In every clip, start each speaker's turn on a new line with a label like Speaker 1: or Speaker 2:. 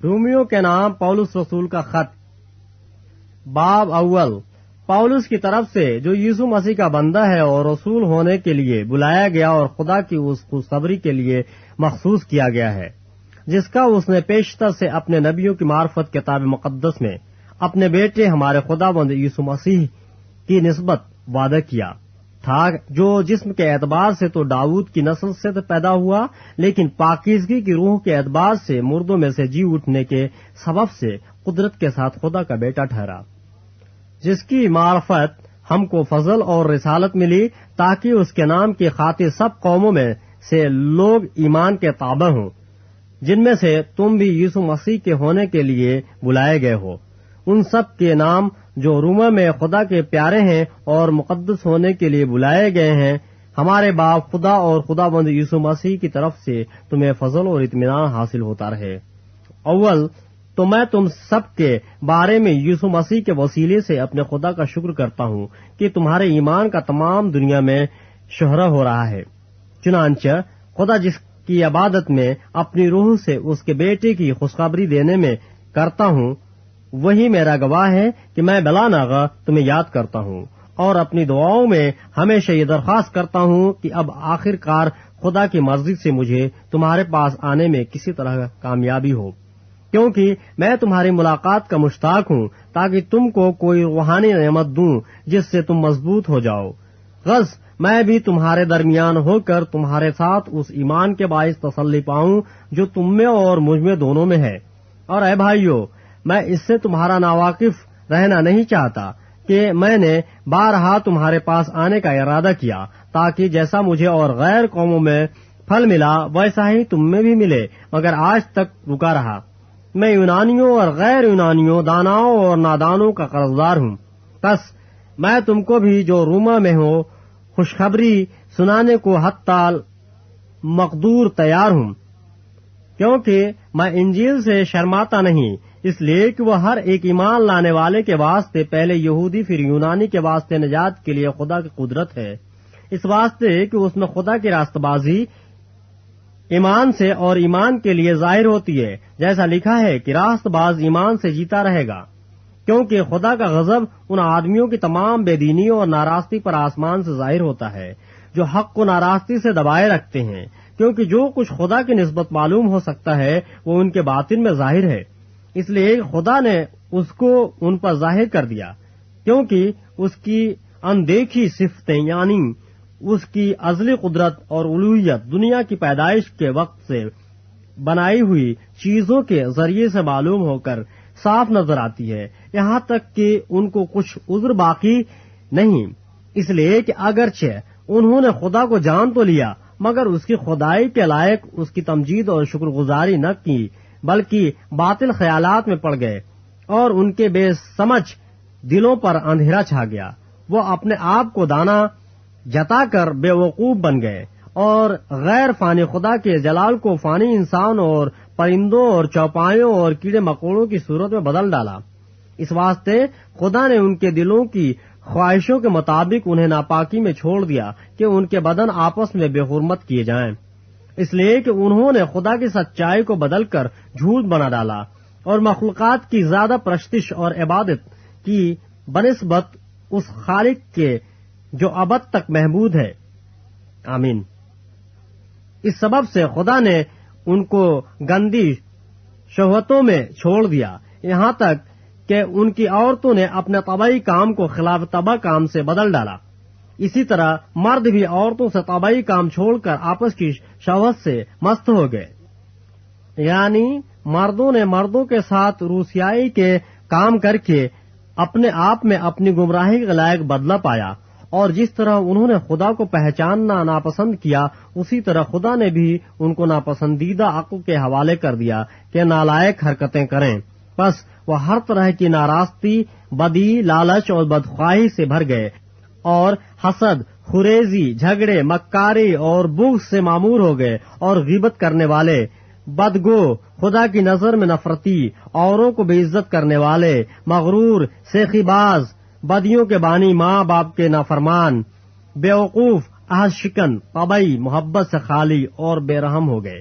Speaker 1: Romeo کے نام police رسول کا خط باب اول پولس کی طرف سے جو یسوع مسیح کا بندہ ہے اور رسول ہونے کے لیے بلایا گیا اور خدا کی اس خوشخبری کے لیے مخصوص کیا گیا ہے جس کا اس نے پیشتر سے اپنے نبیوں کی معرفت کتاب مقدس میں اپنے بیٹے ہمارے خداوند یسوع مسیح کی نسبت وعدہ کیا تھا، جو جسم کے اعتبار سے تو داؤد کی نسل سے پیدا ہوا، لیکن پاکیزگی کی روح کے اعتبار سے مردوں میں سے جی اٹھنے کے سبب سے قدرت کے ساتھ خدا کا بیٹا ٹھہرا، جس کی معرفت ہم کو فضل اور رسالت ملی تاکہ اس کے نام کی خاطر سب قوموں میں سے لوگ ایمان کے تابع ہوں، جن میں سے تم بھی یسوع مسیح کے ہونے کے لیے بلائے گئے ہو۔ ان سب کے نام جو روما میں خدا کے پیارے ہیں اور مقدس ہونے کے لیے بلائے گئے ہیں، ہمارے باپ خدا اور خداوند یسوع مسیح کی طرف سے تمہیں فضل اور اطمینان حاصل ہوتا رہے۔ اول تو میں تم سب کے بارے میں یسوع مسیح کے وسیلے سے اپنے خدا کا شکر کرتا ہوں کہ تمہارے ایمان کا تمام دنیا میں شہرہ ہو رہا ہے۔ چنانچہ خدا جس کی عبادت میں اپنی روح سے اس کے بیٹے کی خوشخبری دینے میں کرتا ہوں، وہی میرا گواہ ہے کہ میں بلا ناغہ تمہیں یاد کرتا ہوں اور اپنی دعاؤں میں ہمیشہ یہ درخواست کرتا ہوں کہ اب آخر کار خدا کی مرضی سے مجھے تمہارے پاس آنے میں کسی طرح کامیابی ہو، کیونکہ میں تمہاری ملاقات کا مشتاق ہوں تاکہ تم کو کوئی روحانی نعمت دوں جس سے تم مضبوط ہو جاؤ۔ غرض میں بھی تمہارے درمیان ہو کر تمہارے ساتھ اس ایمان کے باعث تسلی پاؤں جو تم میں اور مجھ میں دونوں میں ہے۔ اور اے بھائیو، میں اس سے تمہارا ناواقف رہنا نہیں چاہتا کہ میں نے بارہا تمہارے پاس آنے کا ارادہ کیا تاکہ جیسا مجھے اور غیر قوموں میں پھل ملا ویسا ہی تم میں بھی ملے، مگر آج تک رکا رہا۔ میں یونانیوں اور غیر یونانیوں، داناؤں اور نادانوں کا قرضدار ہوں، بس میں تم کو بھی جو روما میں ہو خوشخبری سنانے کو حتی مقدور تیار ہوں، کیونکہ میں انجیل سے شرماتا نہیں، اس لیے کہ وہ ہر ایک ایمان لانے والے کے واسطے پہلے یہودی پھر یونانی کے واسطے نجات کے لیے خدا کی قدرت ہے، اس واسطے کہ اس میں خدا کی راست بازی ایمان سے اور ایمان کے لیے ظاہر ہوتی ہے، جیسا لکھا ہے کہ راست باز ایمان سے جیتا رہے گا، کیونکہ خدا کا غضب ان آدمیوں کی تمام بے دینی اور ناراستی پر آسمان سے ظاہر ہوتا ہے جو حق کو ناراستی سے دبائے رکھتے ہیں، کیونکہ جو کچھ خدا کی نسبت معلوم ہو سکتا ہے وہ ان کے باطن میں ظاہر ہے، اس لیے خدا نے اس کو ان پر ظاہر کر دیا، کیونکہ اس کی اندیکھی صفتیں یعنی اس کی ازلی قدرت اور الوہیت دنیا کی پیدائش کے وقت سے بنائی ہوئی چیزوں کے ذریعے سے معلوم ہو کر صاف نظر آتی ہے، یہاں تک کہ ان کو کچھ عذر باقی نہیں، اس لیے کہ اگرچہ انہوں نے خدا کو جان تو لیا مگر اس کی خدائی کے لائق اس کی تمجید اور شکر گزاری نہ کی، بلکہ باطل خیالات میں پڑ گئے اور ان کے بے سمجھ دلوں پر اندھیرا چھا گیا، وہ اپنے آپ کو دانا جتا کر بے وقوف بن گئے اور غیر فانی خدا کے جلال کو فانی انسان اور پرندوں اور چوپایوں اور کیڑے مکوڑوں کی صورت میں بدل ڈالا۔ اس واسطے خدا نے ان کے دلوں کی خواہشوں کے مطابق انہیں ناپاکی میں چھوڑ دیا کہ ان کے بدن آپس میں بے حرمت کیے جائیں، اس لیے کہ انہوں نے خدا کی سچائی کو بدل کر جھوٹ بنا ڈالا اور مخلوقات کی زیادہ پرستش اور عبادت کی بنسبت اس خالق کے جو ابد تک محمود ہے۔ آمین۔ اس سبب سے خدا نے ان کو گندی شہوتوں میں چھوڑ دیا، یہاں تک کہ ان کی عورتوں نے اپنے طبعی کام کو خلاف طبع کام سے بدل ڈالا۔ اسی طرح مرد بھی عورتوں سے طبعی کام چھوڑ کر آپس کی شہوت سے مست ہو گئے، یعنی مردوں نے مردوں کے ساتھ روسیائی کے کام کر کے اپنے آپ میں اپنی گمراہی کے لائق بدلہ پایا، اور جس طرح انہوں نے خدا کو پہچاننا ناپسند کیا اسی طرح خدا نے بھی ان کو ناپسندیدہ عقل کے حوالے کر دیا کہ نالائق حرکتیں کریں، بس وہ ہر طرح کی ناراستی، بدی، لالچ اور بدخواہی سے بھر گئے اور حسد، خریزی، جھگڑے، مکاری اور بغض سے معمور ہو گئے، اور غیبت کرنے والے، بدگو، خدا کی نظر میں نفرتی، اوروں کو بے عزت کرنے والے، مغرور، سیخی باز، بدیوں کے بانی، ماں باپ کے نافرمان، بیوقوف، عہد شکن، طبعی، محبت سے خالی اور بے رحم ہو گئے۔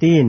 Speaker 1: 3।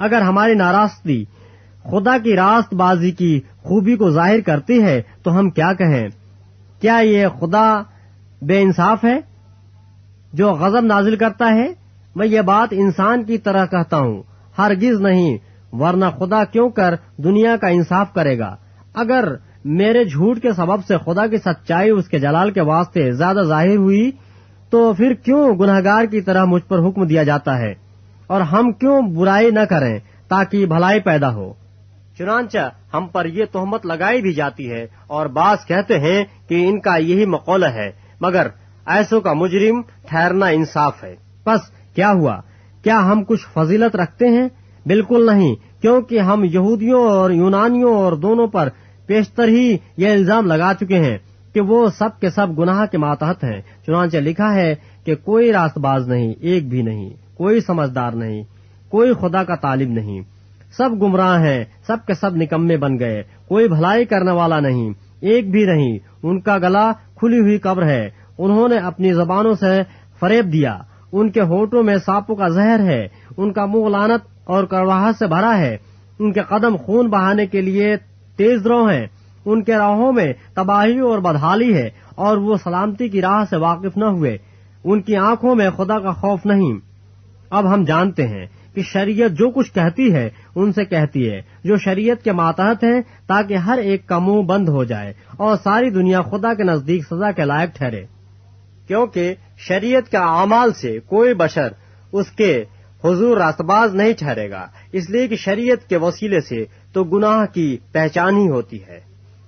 Speaker 1: اگر ہماری ناراضگی خدا کی راست بازی کی خوبی کو ظاہر کرتی ہے تو ہم کیا کہیں؟ کیا یہ خدا بے انصاف ہے جو غضب نازل کرتا ہے؟ میں یہ بات انسان کی طرح کہتا ہوں، ہرگز نہیں، ورنہ خدا کیوں کر دنیا کا انصاف کرے گا؟ اگر میرے جھوٹ کے سبب سے خدا کی سچائی اس کے جلال کے واسطے زیادہ ظاہر ہوئی تو پھر کیوں گنہگار کی طرح مجھ پر حکم دیا جاتا ہے، اور ہم کیوں برائی نہ کریں تاکہ بھلائی پیدا ہو؟ چنانچہ ہم پر یہ تہمت لگائی بھی جاتی ہے، اور بعض کہتے ہیں کہ ان کا یہی مقولہ ہے، مگر ایسوں کا مجرم ٹھہرنا انصاف ہے۔ پس کیا ہوا؟ کیا ہم کچھ فضیلت رکھتے ہیں؟ بالکل نہیں، کیونکہ ہم یہودیوں اور یونانیوں اور دونوں پر پیشتر ہی یہ الزام لگا چکے ہیں کہ وہ سب کے سب گناہ کے ماتحت ہیں۔ چنانچہ لکھا ہے کہ کوئی راست باز نہیں، ایک بھی نہیں، کوئی سمجھدار نہیں، کوئی خدا کا طالب نہیں، سب گمراہ ہیں، سب کے سب نکمے بن گئے، کوئی بھلائی کرنے والا نہیں، ایک بھی نہیں، ان کا گلا کھلی ہوئی قبر ہے، انہوں نے اپنی زبانوں سے فریب دیا، ان کے ہونٹوں میں سانپوں کا زہر ہے، ان کا منہ لعنت اور کڑواہٹ سے بھرا ہے، ان کے قدم خون بہانے کے لیے تیز رو ہیں، ان کے راہوں میں تباہی اور بدحالی ہے، اور وہ سلامتی کی راہ سے واقف نہ ہوئے، ان کی آنکھوں میں خدا کا خوف نہیں۔ اب ہم جانتے ہیں کہ شریعت جو کچھ کہتی ہے ان سے کہتی ہے جو شریعت کے ماتحت ہیں، تاکہ ہر ایک کا منہ بند ہو جائے اور ساری دنیا خدا کے نزدیک سزا کے لائق ٹھہرے، کیونکہ شریعت کے اعمال سے کوئی بشر اس کے حضور راست باز نہیں ٹھہرے گا، اس لیے کہ شریعت کے وسیلے سے تو گناہ کی پہچان ہی ہوتی ہے۔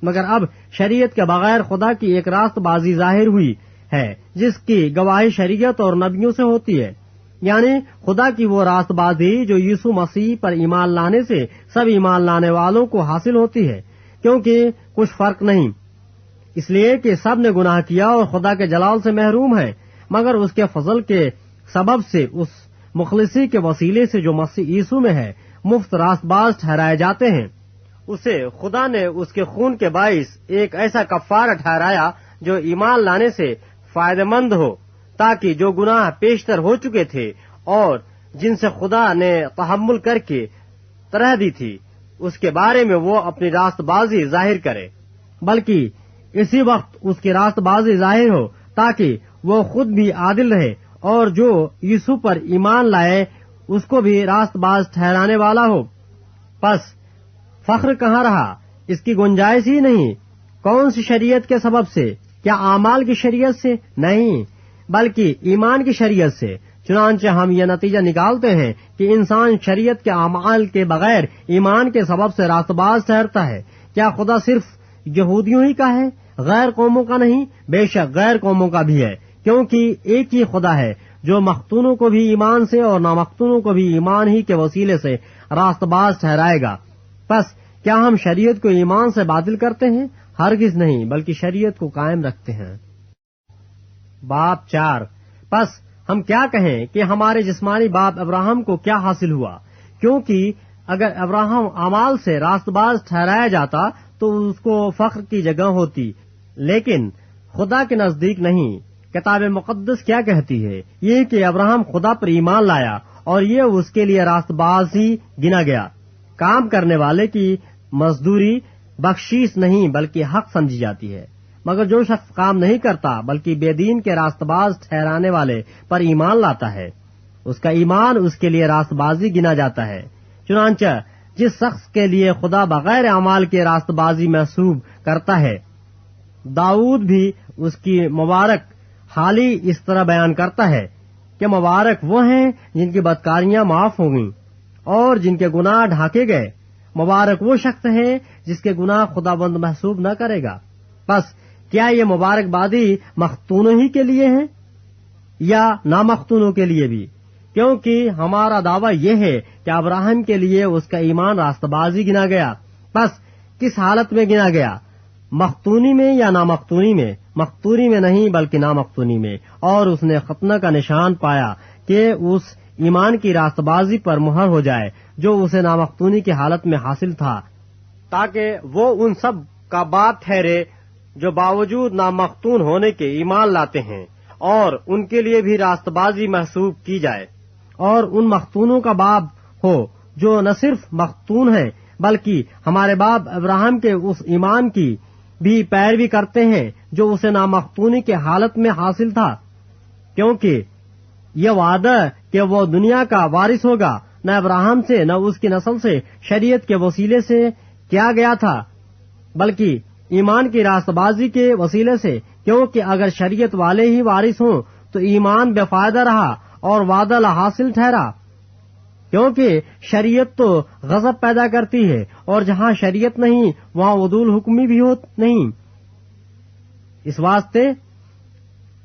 Speaker 1: مگر اب شریعت کے بغیر خدا کی ایک راست بازی ظاہر ہوئی ہے، جس کی گواہی شریعت اور نبیوں سے ہوتی ہے، یعنی خدا کی وہ راست بازی جو یسوع مسیح پر ایمان لانے سے سب ایمان لانے والوں کو حاصل ہوتی ہے، کیونکہ کچھ فرق نہیں، اس لیے کہ سب نے گناہ کیا اور خدا کے جلال سے محروم ہیں، مگر اس کے فضل کے سبب سے اس مخلصی کے وسیلے سے جو مسیح یسوع میں ہے مفت راست باز ٹھہرائے جاتے ہیں۔ اسے خدا نے اس کے خون کے باعث ایک ایسا کفارہ ٹھہرایا جو ایمان لانے سے فائدہ مند ہو، تاکہ جو گناہ پیشتر ہو چکے تھے اور جن سے خدا نے تحمل کر کے طرح دی تھی، اس کے بارے میں وہ اپنی راست بازی ظاہر کرے، بلکہ اسی وقت اس کی راست بازی ظاہر ہو تاکہ وہ خود بھی عادل رہے اور جو یسوع پر ایمان لائے اس کو بھی راست باز ٹھہرانے والا ہو۔ پس فخر کہاں رہا؟ اس کی گنجائش ہی نہیں۔ کون سی شریعت کے سبب سے؟ کیا اعمال کی شریعت سے؟ نہیں، بلکہ ایمان کی شریعت سے۔ چنانچہ ہم یہ نتیجہ نکالتے ہیں کہ انسان شریعت کے اعمال کے بغیر ایمان کے سبب سے راست باز ٹھہرتا ہے۔ کیا خدا صرف یہودیوں ہی کا ہے، غیر قوموں کا نہیں؟ بے شک غیر قوموں کا بھی ہے، کیونکہ ایک ہی خدا ہے جو مختونوں کو بھی ایمان سے اور نامختونوں کو بھی ایمان ہی کے وسیلے سے راست باز ٹھہرائے گا۔ پس کیا ہم شریعت کو ایمان سے باطل کرتے ہیں؟ ہرگز نہیں، بلکہ شریعت کو قائم رکھتے ہیں۔ باب 4۔ پس ہم کیا کہیں کہ ہمارے جسمانی باپ ابراہم کو کیا حاصل ہوا؟ کیونکہ اگر ابراہم اعمال سے راست باز ٹھہرایا جاتا تو اس کو فخر کی جگہ ہوتی، لیکن خدا کے نزدیک نہیں۔ کتاب مقدس کیا کہتی ہے؟ یہ کہ ابراہم خدا پر ایمان لایا اور یہ اس کے لیے راست باز ہی گنا گیا۔ کام کرنے والے کی مزدوری بخشیش نہیں بلکہ حق سمجھی جاتی ہے، مگر جو شخص کام نہیں کرتا بلکہ بے دین کے راست باز ٹھہرانے والے پر ایمان لاتا ہے، اس کا ایمان اس کے لیے راست بازی گنا جاتا ہے۔ چنانچہ جس شخص کے لیے خدا بغیر اعمال کے راست بازی محسوب کرتا ہے، داؤد بھی اس کی مبارک حالی اس طرح بیان کرتا ہے کہ مبارک وہ ہیں جن کی بدکاریاں معاف ہوں گی اور جن کے گناہ ڈھانکے گئے، مبارک وہ شخص ہے جس کے گناہ خدا بند محسوب نہ کرے گا۔ پس کیا یہ مبارک بادی مختونوں ہی کے لیے ہیں یا نامختونوں کے لیے بھی؟ کیونکہ ہمارا دعویٰ یہ ہے کہ ابراہیم کے لیے اس کا ایمان راست بازی گنا گیا۔ پس کس حالت میں گنا گیا؟ مختونی میں یا نامختونی میں؟ مختونی میں نہیں بلکہ نامختونی میں، اور اس نے ختنہ کا نشان پایا کہ اس ایمان کی راست بازی پر مہر ہو جائے جو اسے نامختونی کی حالت میں حاصل تھا، تاکہ وہ ان سب کا باپ ٹھہرے جو باوجود نامختون ہونے کے ایمان لاتے ہیں، اور ان کے لیے بھی راست بازی محسوب کی جائے، اور ان مختونوں کا باپ ہو جو نہ صرف مختون ہیں بلکہ ہمارے باپ ابراہیم کے اس ایمان کی بھی پیروی کرتے ہیں جو اسے نامختونی کے حالت میں حاصل تھا، کیونکہ یہ وعدہ کہ وہ دنیا کا وارث ہوگا نہ ابراہیم سے نہ اس کی نسل سے شریعت کے وسیلے سے کیا گیا تھا بلکہ ایمان کی راست بازی کے وسیلے سے، کیونکہ اگر شریعت والے ہی وارث ہوں تو ایمان بے فائدہ رہا اور وعدہ لا حاصل ٹھہرا، کیونکہ شریعت تو غضب پیدا کرتی ہے اور جہاں شریعت نہیں وہاں عدول حکمی بھی نہیں۔ اس واسطے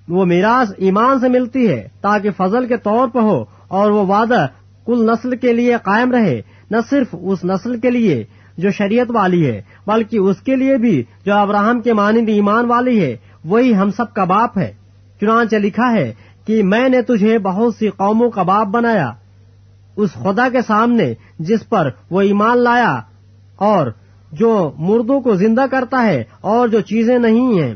Speaker 1: وہ میراث ایمان سے ملتی ہے تاکہ فضل کے طور پر ہو، اور وہ وعدہ کل نسل کے لیے قائم رہے، نہ صرف اس نسل کے لیے جو شریعت والی ہے بلکہ اس کے لیے بھی جو ابراہیم کے مانند ایمان والی ہے، وہی ہم سب کا باپ ہے۔ چنانچہ لکھا ہے کہ میں نے تجھے بہت سی قوموں کا باپ بنایا، اس خدا کے سامنے جس پر وہ ایمان لایا اور جو مردوں کو زندہ کرتا ہے اور جو چیزیں نہیں ہیں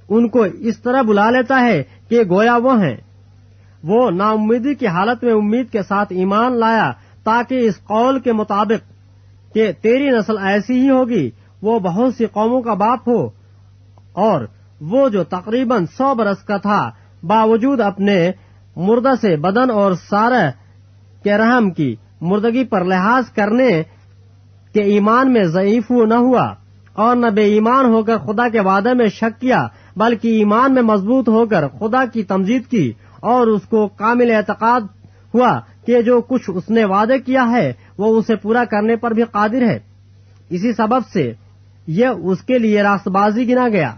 Speaker 1: ان کو اس طرح بلا لیتا ہے کہ گویا وہ ہیں۔ وہ نا امیدی کی حالت میں امید کے ساتھ ایمان لایا تاکہ اس قول کے مطابق کہ تیری نسل ایسی ہی ہوگی وہ بہت سی قوموں کا باپ ہو، اور وہ جو تقریباً 100 برس کا تھا باوجود اپنے مردہ سے بدن اور سارہ کے رحم کی مردگی پر لحاظ کرنے کے ایمان میں ضعیف نہ ہوا اور نہ بے ایمان ہو کر خدا کے وعدے میں شک کیا بلکہ ایمان میں مضبوط ہو کر خدا کی تمجید کی اور اس کو کامل اعتقاد ہوا کہ جو کچھ اس نے وعدے کیا ہے وہ اسے پورا کرنے پر بھی قادر ہے۔ اسی سبب سے یہ اس کے لیے راست بازی گنا گیا،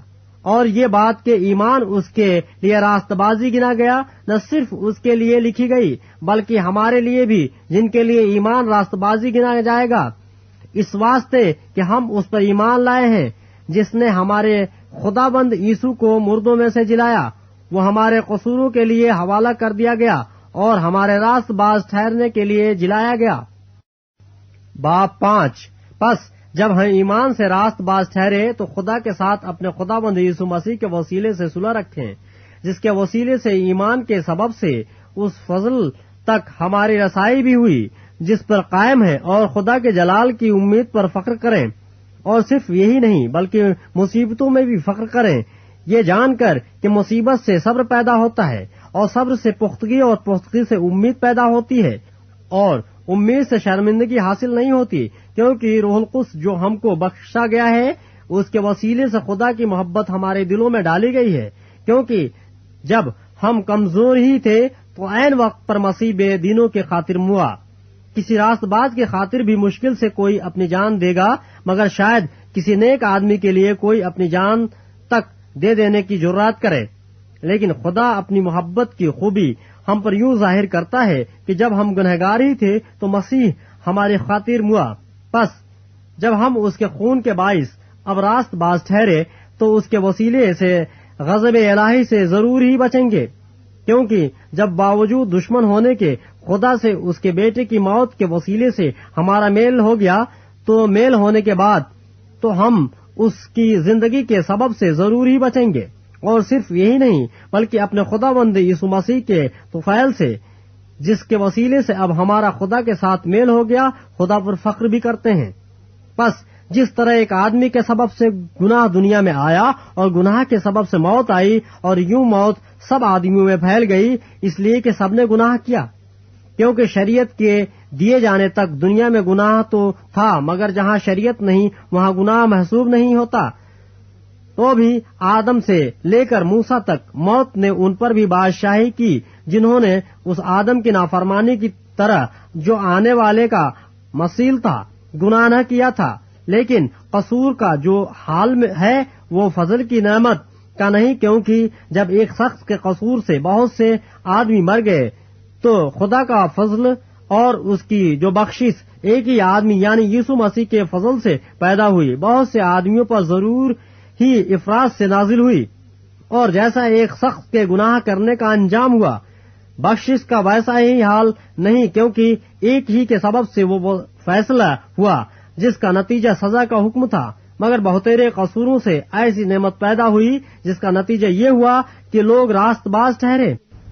Speaker 1: اور یہ بات کہ ایمان اس کے لیے راست بازی گنا گیا نہ صرف اس کے لیے لکھی گئی بلکہ ہمارے لیے بھی جن کے لیے ایمان راست بازی گنا جائے گا، اس واسطے کہ ہم اس پر ایمان لائے ہیں جس نے ہمارے خداوند یسوع کو مردوں میں سے جلایا، وہ ہمارے قصوروں کے لیے حوالہ کر دیا گیا اور ہمارے راست باز ٹھہرنے کے لیے جلایا گیا۔ باب 5۔ پس جب ہم ایمان سے راست باز ٹھہرے تو خدا کے ساتھ اپنے خداوند یسوع مسیح کے وسیلے سے صلح رکھیں، جس کے وسیلے سے ایمان کے سبب سے اس فضل تک ہماری رسائی بھی ہوئی جس پر قائم ہے، اور خدا کے جلال کی امید پر فخر کریں، اور صرف یہی نہیں بلکہ مصیبتوں میں بھی فخر کریں، یہ جان کر کہ مصیبت سے صبر پیدا ہوتا ہے، اور صبر سے پختگی، اور پختگی سے امید پیدا ہوتی ہے، اور امید سے شرمندگی حاصل نہیں ہوتی، کیونکہ روح القدس جو ہم کو بخشا گیا ہے اس کے وسیلے سے خدا کی محبت ہمارے دلوں میں ڈالی گئی ہے، کیونکہ جب ہم کمزور ہی تھے تو عین وقت پر مسیح بے دینوں کے خاطر موا۔ کسی راست باز کی خاطر بھی مشکل سے کوئی اپنی جان دے گا، مگر شاید کسی نیک آدمی کے لیے کوئی اپنی جان تک دے دینے کی جرات کرے، لیکن خدا اپنی محبت کی خوبی ہم پر یوں ظاہر کرتا ہے کہ جب ہم گنہگار ہی تھے تو مسیح ہماری خاطر موا، پس جب ہم اس کے خون کے باعث اب راست باز ٹھہرے تو اس کے وسیلے سے غضب الہی سے ضرور ہی بچیں گے، کیونکہ جب باوجود دشمن ہونے کے خدا سے اس کے بیٹے کی موت کے وسیلے سے ہمارا میل ہو گیا، تو میل ہونے کے بعد تو ہم اس کی زندگی کے سبب سے ضرور ہی بچیں گے، اور صرف یہی نہیں بلکہ اپنے خداوند یسوع مسیح کے طفیل سے جس کے وسیلے سے اب ہمارا خدا کے ساتھ میل ہو گیا خدا پر فخر بھی کرتے ہیں۔ پس جس طرح ایک آدمی کے سبب سے گناہ دنیا میں آیا اور گناہ کے سبب سے موت آئی، اور یوں موت سب آدمیوں میں پھیل گئی، اس لیے کہ سب نے گناہ کیا، کیونکہ شریعت کے دیے جانے تک دنیا میں گناہ تو تھا، مگر جہاں شریعت نہیں وہاں گناہ محسوب نہیں ہوتا، تو بھی آدم سے لے کر موسیٰ تک موت نے ان پر بھی بادشاہی کی جنہوں نے اس آدم کی نافرمانی کی طرح جو آنے والے کا مثیل تھا گناہ نہ کیا تھا، لیکن قصور کا جو حال میں ہے وہ فضل کی نعمت کا نہیں، کیونکہ جب ایک شخص کے قصور سے بہت سے آدمی مر گئے تو خدا کا فضل اور اس کی جو بخشش ایک ہی آدمی یعنی یسوع مسیح کے فضل سے پیدا ہوئی بہت سے آدمیوں پر ضرور ہی افراط سے نازل ہوئی، اور جیسا ایک شخص کے گناہ کرنے کا انجام ہوا بخشش کا ویسا ہی حال نہیں، کیونکہ ایک ہی کے سبب سے وہ فیصلہ ہوا جس کا نتیجہ سزا کا حکم تھا، مگر بہتیرے قصوروں سے ایسی نعمت پیدا ہوئی جس کا نتیجہ یہ ہوا کہ لوگ راست باز ٹھہرے۔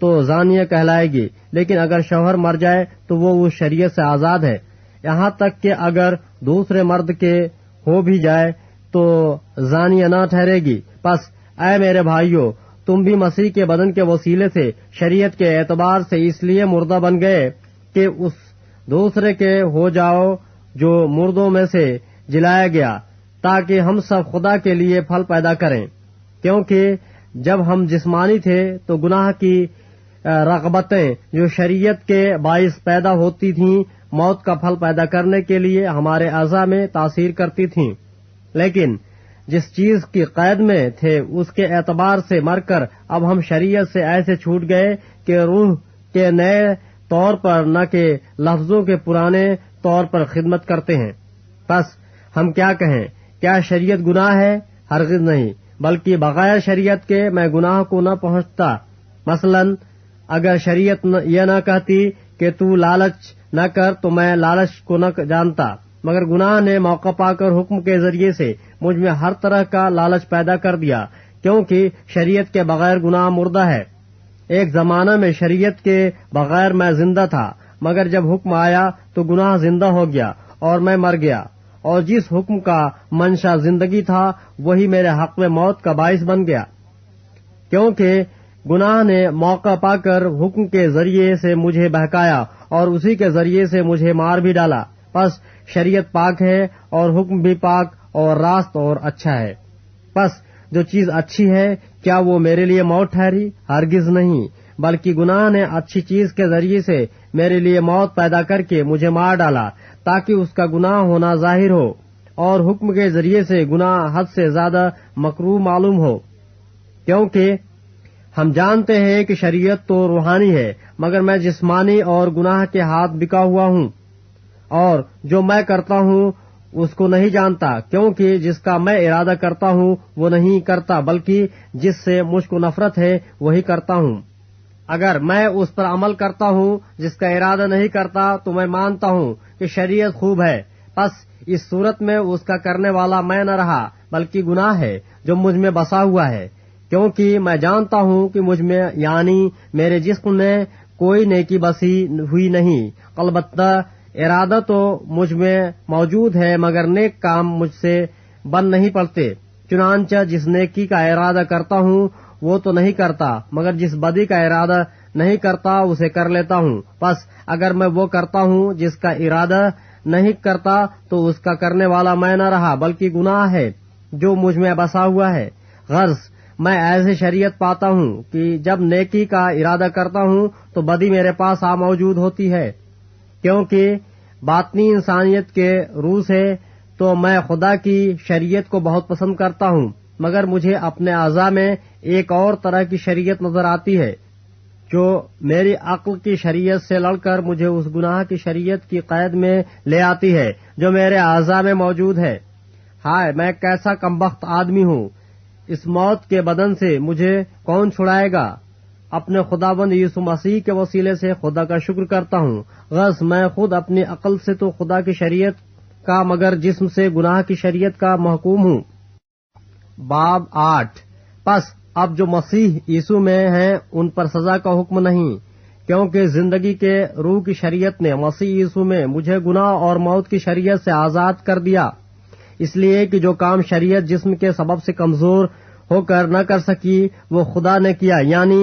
Speaker 1: تو زانیہ کہلائے گی، لیکن اگر شوہر مر جائے تو وہ اس شریعت سے آزاد ہے، یہاں تک کہ اگر دوسرے مرد کے ہو بھی جائے تو زانیہ نہ ٹھہرے گی۔ پس اے میرے بھائیو، تم بھی مسیح کے بدن کے وسیلے سے شریعت کے اعتبار سے اس لیے مردہ بن گئے کہ اس دوسرے کے ہو جاؤ جو مردوں میں سے جلایا گیا، تاکہ ہم سب خدا کے لیے پھل پیدا کریں۔ کیونکہ جب ہم جسمانی تھے تو گناہ کی رغبتیں جو شریعت کے باعث پیدا ہوتی تھیں موت کا پھل پیدا کرنے کے لیے ہمارے اعضاء میں تاثیر کرتی تھیں، لیکن جس چیز کی قید میں تھے اس کے اعتبار سے مر کر اب ہم شریعت سے ایسے چھوٹ گئے کہ روح کے نئے طور پر نہ کہ لفظوں کے پرانے طور پر خدمت کرتے ہیں۔ بس ہم کیا کہیں؟ کیا شریعت گناہ ہے؟ ہرگز نہیں، بلکہ بغیر شریعت کے میں گناہ کو نہ پہنچتا۔ مثلا اگر شریعت یہ نہ کہتی کہ تو لالچ نہ کر تو میں لالچ کو نہ جانتا، مگر گناہ نے موقع پا کر حکم کے ذریعے سے مجھ میں ہر طرح کا لالچ پیدا کر دیا، کیونکہ شریعت کے بغیر گناہ مردہ ہے۔ ایک زمانہ میں شریعت کے بغیر میں زندہ تھا، مگر جب حکم آیا تو گناہ زندہ ہو گیا اور میں مر گیا، اور جس حکم کا منشا زندگی تھا وہی میرے حق میں موت کا باعث بن گیا، کیونکہ گناہ نے موقع پا کر حکم کے ذریعے سے مجھے بہکایا اور اسی کے ذریعے سے مجھے مار بھی ڈالا۔ پس شریعت پاک ہے اور حکم بھی پاک اور راست اور اچھا ہے۔ پس جو چیز اچھی ہے کیا وہ میرے لیے موت ٹھہری؟ ہرگز نہیں، بلکہ گناہ نے اچھی چیز کے ذریعے سے میرے لیے موت پیدا کر کے مجھے مار ڈالا، تاکہ اس کا گناہ ہونا ظاہر ہو اور حکم کے ذریعے سے گناہ حد سے زیادہ مکروہ معلوم ہو۔ کیونکہ ہم جانتے ہیں کہ شریعت تو روحانی ہے، مگر میں جسمانی اور گناہ کے ہاتھ بکا ہوا ہوں، اور جو میں کرتا ہوں اس کو نہیں جانتا، کیونکہ جس کا میں ارادہ کرتا ہوں وہ نہیں کرتا، بلکہ جس سے مجھ کو نفرت ہے وہی کرتا ہوں۔ اگر میں اس پر عمل کرتا ہوں جس کا ارادہ نہیں کرتا تو میں مانتا ہوں کہ شریعت خوب ہے، پس اس صورت میں اس کا کرنے والا میں نہ رہا بلکہ گناہ ہے جو مجھ میں بسا ہوا ہے، کیونکہ میں جانتا ہوں کہ مجھ میں یعنی میرے جسم میں کوئی نیکی بسی ہوئی نہیں، البتہ ارادہ تو مجھ میں موجود ہے مگر نیک کام مجھ سے بن نہیں پڑتے۔ چنانچہ جس نیکی کا ارادہ کرتا ہوں وہ تو نہیں کرتا، مگر جس بدی کا ارادہ نہیں کرتا اسے کر لیتا ہوں۔ پس اگر میں وہ کرتا ہوں جس کا ارادہ نہیں کرتا تو اس کا کرنے والا میں نہ رہا بلکہ گناہ ہے جو مجھ میں بسا ہوا ہے۔ غرض میں ایسے شریعت پاتا ہوں کہ جب نیکی کا ارادہ کرتا ہوں تو بدی میرے پاس آ موجود ہوتی ہے، کیونکہ باطنی انسانیت کے روح سے تو میں خدا کی شریعت کو بہت پسند کرتا ہوں، مگر مجھے اپنے اعضاء میں ایک اور طرح کی شریعت نظر آتی ہے جو میری عقل کی شریعت سے لڑ کر مجھے اس گناہ کی شریعت کی قید میں لے آتی ہے جو میرے اعضاء میں موجود ہے۔ ہائے میں کیسا کمبخت آدمی ہوں! اس موت کے بدن سے مجھے کون چھڑائے گا؟ اپنے خداوند یسوع مسیح کے وسیلے سے خدا کا شکر کرتا ہوں۔ غرض میں خود اپنی عقل سے تو خدا کی شریعت کا مگر جسم سے گناہ کی شریعت کا محکوم ہوں۔ باب 8۔ پس اب جو مسیح یسوع میں ہیں ان پر سزا کا حکم نہیں، کیونکہ زندگی کے روح کی شریعت نے مسیح یسوع میں مجھے گناہ اور موت کی شریعت سے آزاد کر دیا، اس لیے کہ جو کام شریعت جسم کے سبب سے کمزور ہو کر نہ کر سکی وہ خدا نے کیا، یعنی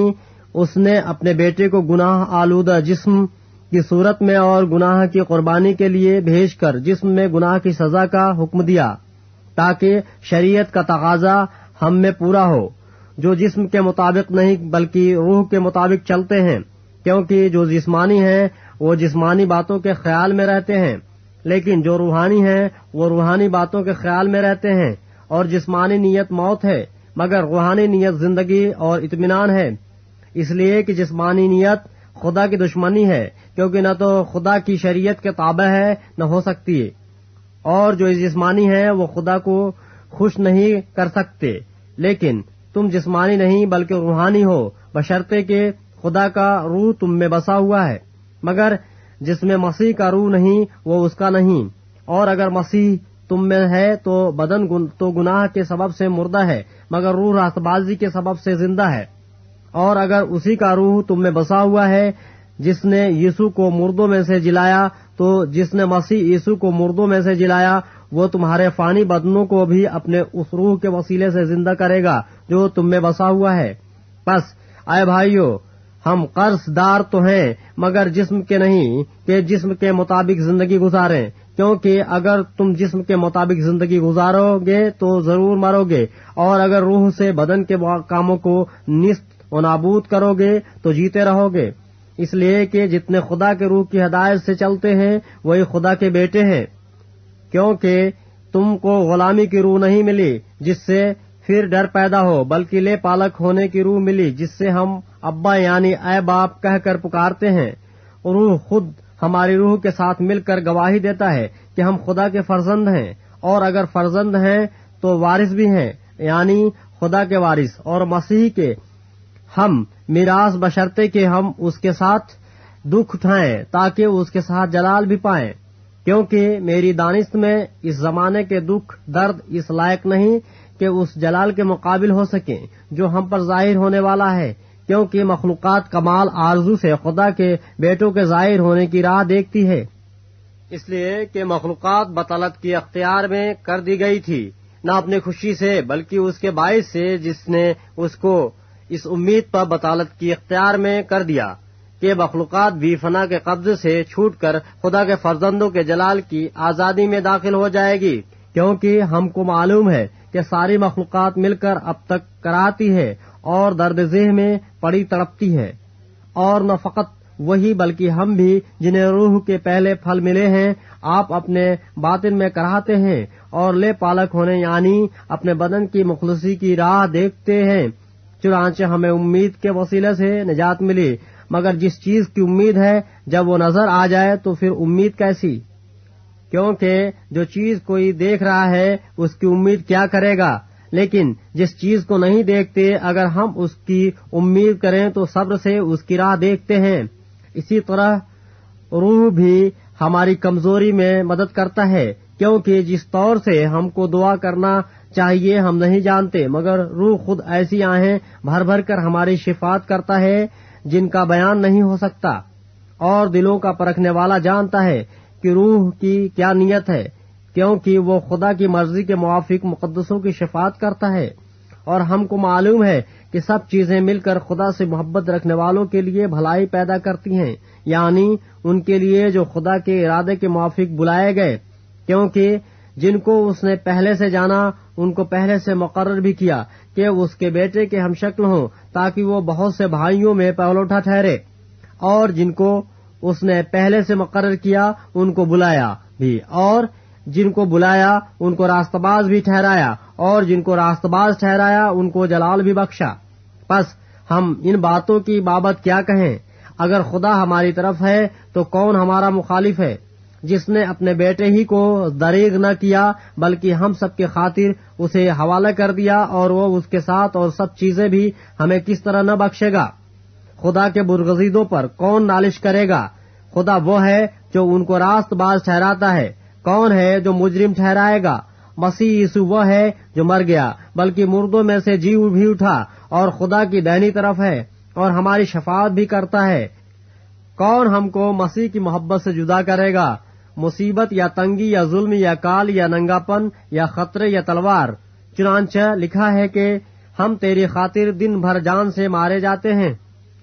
Speaker 1: اس نے اپنے بیٹے کو گناہ آلودہ جسم کی صورت میں اور گناہ کی قربانی کے لیے بھیج کر جسم میں گناہ کی سزا کا حکم دیا، تاکہ شریعت کا تقاضا ہم میں پورا ہو، جو جسم کے مطابق نہیں بلکہ روح کے مطابق چلتے ہیں، کیونکہ جو جسمانی ہیں وہ جسمانی باتوں کے خیال میں رہتے ہیں، لیکن جو روحانی ہیں وہ روحانی باتوں کے خیال میں رہتے ہیں۔ اور جسمانی نیت موت ہے مگر روحانی نیت زندگی اور اطمینان ہے، اس لیے کہ جسمانی نیت خدا کی دشمنی ہے، کیونکہ نہ تو خدا کی شریعت کے تابع ہے نہ ہو سکتی ہے، اور جو جسمانی ہے وہ خدا کو خوش نہیں کر سکتے۔ لیکن تم جسمانی نہیں بلکہ روحانی ہو، بشرطے کہ خدا کا روح تم میں بسا ہوا ہے، مگر جس میں مسیح کا روح نہیں وہ اس کا نہیں۔ اور اگر مسیح تم میں ہے تو بدن تو گناہ کے سبب سے مردہ ہے مگر روح راست بازی کے سبب سے زندہ ہے۔ اور اگر اسی کا روح تم میں بسا ہوا ہے جس نے یسوع کو مردوں میں سے جلایا، تو جس نے مسیح یسوع کو مردوں میں سے جلایا وہ تمہارے فانی بدنوں کو بھی اپنے اس روح کے وسیلے سے زندہ کرے گا جو تم میں بسا ہوا ہے۔ بس اے بھائیو، ہم قرض دار تو ہیں مگر جسم کے نہیں کہ جسم کے مطابق زندگی گزاریں، کیونکہ اگر تم جسم کے مطابق زندگی گزارو گے تو ضرور مرو گے، اور اگر روح سے بدن کے کاموں کو نیست و نابود کرو گے تو جیتے رہو گے۔ اس لیے کہ جتنے خدا کے روح کی ہدایت سے چلتے ہیں وہی خدا کے بیٹے ہیں، کیونکہ تم کو غلامی کی روح نہیں ملی جس سے پھر ڈر پیدا ہو، بلکہ لے پالک ہونے کی روح ملی جس سے ہم ابا یعنی اے باپ کہہ کر پکارتے ہیں۔ روح خود ہماری روح کے ساتھ مل کر گواہی دیتا ہے کہ ہم خدا کے فرزند ہیں، اور اگر فرزند ہیں تو وارث بھی ہیں، یعنی خدا کے وارث اور مسیح کے ہم میراث، بشرطے کہ ہم اس کے ساتھ دکھ اٹھائیں تاکہ اس کے ساتھ جلال بھی پائیں، کیونکہ میری دانست میں اس زمانے کے دکھ درد اس لائق نہیں کہ اس جلال کے مقابل ہو سکیں جو ہم پر ظاہر ہونے والا ہے، کیونکہ مخلوقات کمال آرزو سے خدا کے بیٹوں کے ظاہر ہونے کی راہ دیکھتی ہے، اس لیے کہ مخلوقات بطالت کی اختیار میں کر دی گئی تھی، نہ اپنی خوشی سے بلکہ اس کے باعث سے جس نے اس کو اس امید پر بطالت کی اختیار میں کر دیا کہ مخلوقات بھی فنا کے قبضے سے چھوٹ کر خدا کے فرزندوں کے جلال کی آزادی میں داخل ہو جائے گی، کیونکہ ہم کو معلوم ہے کہ ساری مخلوقات مل کر اب تک کراتی ہے اور درد ذہ میں پڑی تڑپتی ہے، اور نہ فقط وہی بلکہ ہم بھی جنہیں روح کے پہلے پھل ملے ہیں آپ اپنے باطن میں کراتے ہیں اور لے پالک ہونے یعنی اپنے بدن کی مخلصی کی راہ دیکھتے ہیں۔ چنانچہ ہمیں امید کے وسیلے سے نجات ملی، مگر جس چیز کی امید ہے جب وہ نظر آ جائے تو پھر امید کیسی؟ کیونکہ جو چیز کوئی دیکھ رہا ہے اس کی امید کیا کرے گا؟ لیکن جس چیز کو نہیں دیکھتے اگر ہم اس کی امید کریں تو صبر سے اس کی راہ دیکھتے ہیں۔ اسی طرح روح بھی ہماری کمزوری میں مدد کرتا ہے، کیونکہ جس طور سے ہم کو دعا کرنا چاہیے ہم نہیں جانتے، مگر روح خود ایسی آہیں بھر بھر کر ہماری شفاعت کرتا ہے جن کا بیان نہیں ہو سکتا، اور دلوں کا پرکھنے والا جانتا ہے کہ روح کی کیا نیت ہے، کیونکہ وہ خدا کی مرضی کے موافق مقدسوں کی شفاعت کرتا ہے۔ اور ہم کو معلوم ہے کہ سب چیزیں مل کر خدا سے محبت رکھنے والوں کے لیے بھلائی پیدا کرتی ہیں، یعنی ان کے لیے جو خدا کے ارادے کے موافق بلائے گئے، کیونکہ جن کو اس نے پہلے سے جانا ان کو پہلے سے مقرر بھی کیا کہ اس کے بیٹے کے ہم شکل ہوں، تاکہ وہ بہت سے بھائیوں میں پہلوٹا ٹھہرے، اور جن کو اس نے پہلے سے مقرر کیا ان کو بلایا بھی، اور جن کو بلایا ان کو راست باز بھی ٹھہرایا، اور جن کو راست باز ٹھہرایا ان کو جلال بھی بخشا۔ بس ہم ان باتوں کی بابت کیا کہیں؟ اگر خدا ہماری طرف ہے تو کون ہمارا مخالف ہے؟ جس نے اپنے بیٹے ہی کو دریغ نہ کیا بلکہ ہم سب کے خاطر اسے حوالہ کر دیا، اور وہ اس کے ساتھ اور سب چیزیں بھی ہمیں کس طرح نہ بخشے گا؟ خدا کے برگزیدوں پر کون نالش کرے گا؟ خدا وہ ہے جو ان کو راست باز ٹھہراتا ہے، کون ہے جو مجرم ٹھہرائے گا؟ مسیح یسوع وہ ہے جو مر گیا بلکہ مردوں میں سے جی بھی اٹھا اور خدا کی دائنی طرف ہے اور ہماری شفاعت بھی کرتا ہے۔ کون ہم کو مسیح کی محبت سے جدا کرے گا؟ مصیبت یا تنگی یا ظلم یا کال یا ننگاپن یا خطرے یا تلوار؟ چنانچہ لکھا ہے کہ ہم تیری خاطر دن بھر جان سے مارے جاتے ہیں،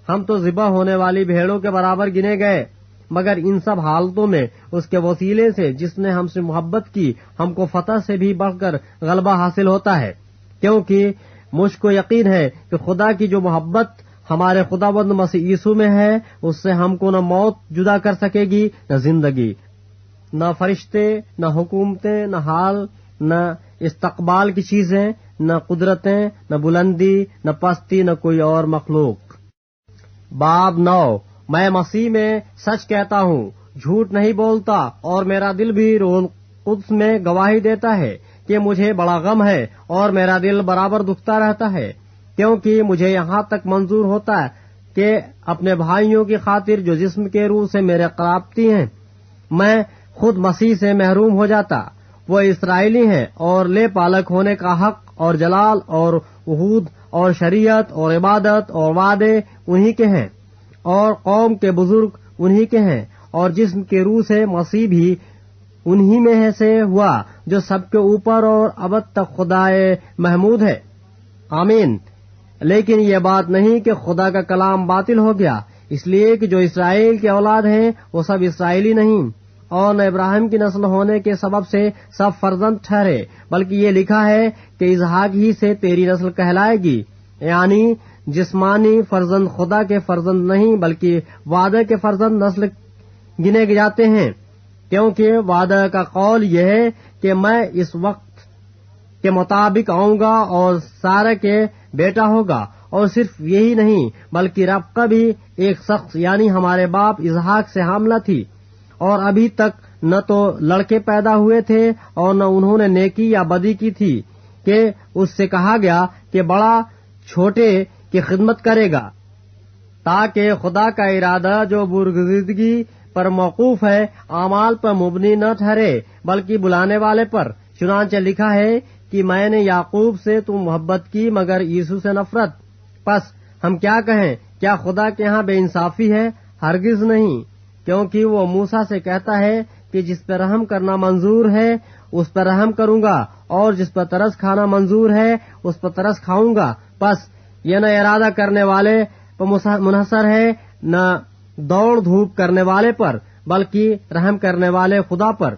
Speaker 1: ہم تو ذبح ہونے والی بھیڑوں کے برابر گنے گئے، مگر ان سب حالتوں میں اس کے وسیلے سے جس نے ہم سے محبت کی ہم کو فتح سے بھی بڑھ کر غلبہ حاصل ہوتا ہے، کیونکہ مجھ کو یقین ہے کہ خدا کی جو محبت ہمارے خداوند مسیح یسوع میں ہے اس سے ہم کو نہ موت جدا کر سکے گی نہ زندگی، نہ فرشتے، نہ حکومتیں، نہ حال، نہ استقبال کی چیزیں، نہ قدرتیں، نہ بلندی، نہ پستی، نہ کوئی اور مخلوق۔ باب 9۔ میں مسیح میں سچ کہتا ہوں، جھوٹ نہیں بولتا، اور میرا دل بھی روح القدس میں گواہی دیتا ہے کہ مجھے بڑا غم ہے اور میرا دل برابر دکھتا رہتا ہے، کیونکہ مجھے یہاں تک منظور ہوتا ہے کہ اپنے بھائیوں کی خاطر جو جسم کے روح سے میرے قرابتی ہیں میں خود مسیح سے محروم ہو جاتا۔ وہ اسرائیلی ہیں اور لے پالک ہونے کا حق اور جلال اور عہود اور شریعت اور عبادت اور وعدے انہی کے ہیں، اور قوم کے بزرگ انہی کے ہیں، اور جسم کے روح سے مسیح بھی انہی میں سے ہوا جو سب کے اوپر اور ابد تک خدائے محمود ہے۔ آمین۔ لیکن یہ بات نہیں کہ خدا کا کلام باطل ہو گیا، اس لیے کہ جو اسرائیل کے اولاد ہیں وہ سب اسرائیلی نہیں، اور نہ ابراہیم کی نسل ہونے کے سبب سے سب فرزند ٹھہرے، بلکہ یہ لکھا ہے کہ اسحاق ہی سے تیری نسل کہلائے گی، یعنی جسمانی فرزند خدا کے فرزند نہیں بلکہ وعدے کے فرزند نسل گنے جاتے ہیں، کیونکہ وعدہ کا قول یہ ہے کہ میں اس وقت کے مطابق آؤں گا اور سارہ کے بیٹا ہوگا، اور صرف یہی نہیں بلکہ رب کا بھی ایک شخص یعنی ہمارے باپ اسحاق سے حاملہ تھی، اور ابھی تک نہ تو لڑکے پیدا ہوئے تھے اور نہ انہوں نے نیکی یا بدی کی تھی کہ اس سے کہا گیا کہ بڑا چھوٹے کی خدمت کرے گا، تاکہ خدا کا ارادہ جو برگزیدگی پر موقوف ہے اعمال پر مبنی نہ ٹھہرے بلکہ بلانے والے پر۔ چنانچہ لکھا ہے کہ میں نے یعقوب سے تو محبت کی مگر یسوع سے نفرت۔ پس ہم کیا کہیں؟ کیا خدا کے ہاں بے انصافی ہے؟ ہرگز نہیں، کیونکہ وہ موسیٰ سے کہتا ہے کہ جس پر رحم کرنا منظور ہے اس پر رحم کروں گا، اور جس پر ترس کھانا منظور ہے اس پر ترس کھاؤں گا۔ پس یہ نہ ارادہ کرنے والے پر منحصر ہے نہ دوڑ دھوپ کرنے والے پر بلکہ رحم کرنے والے خدا پر،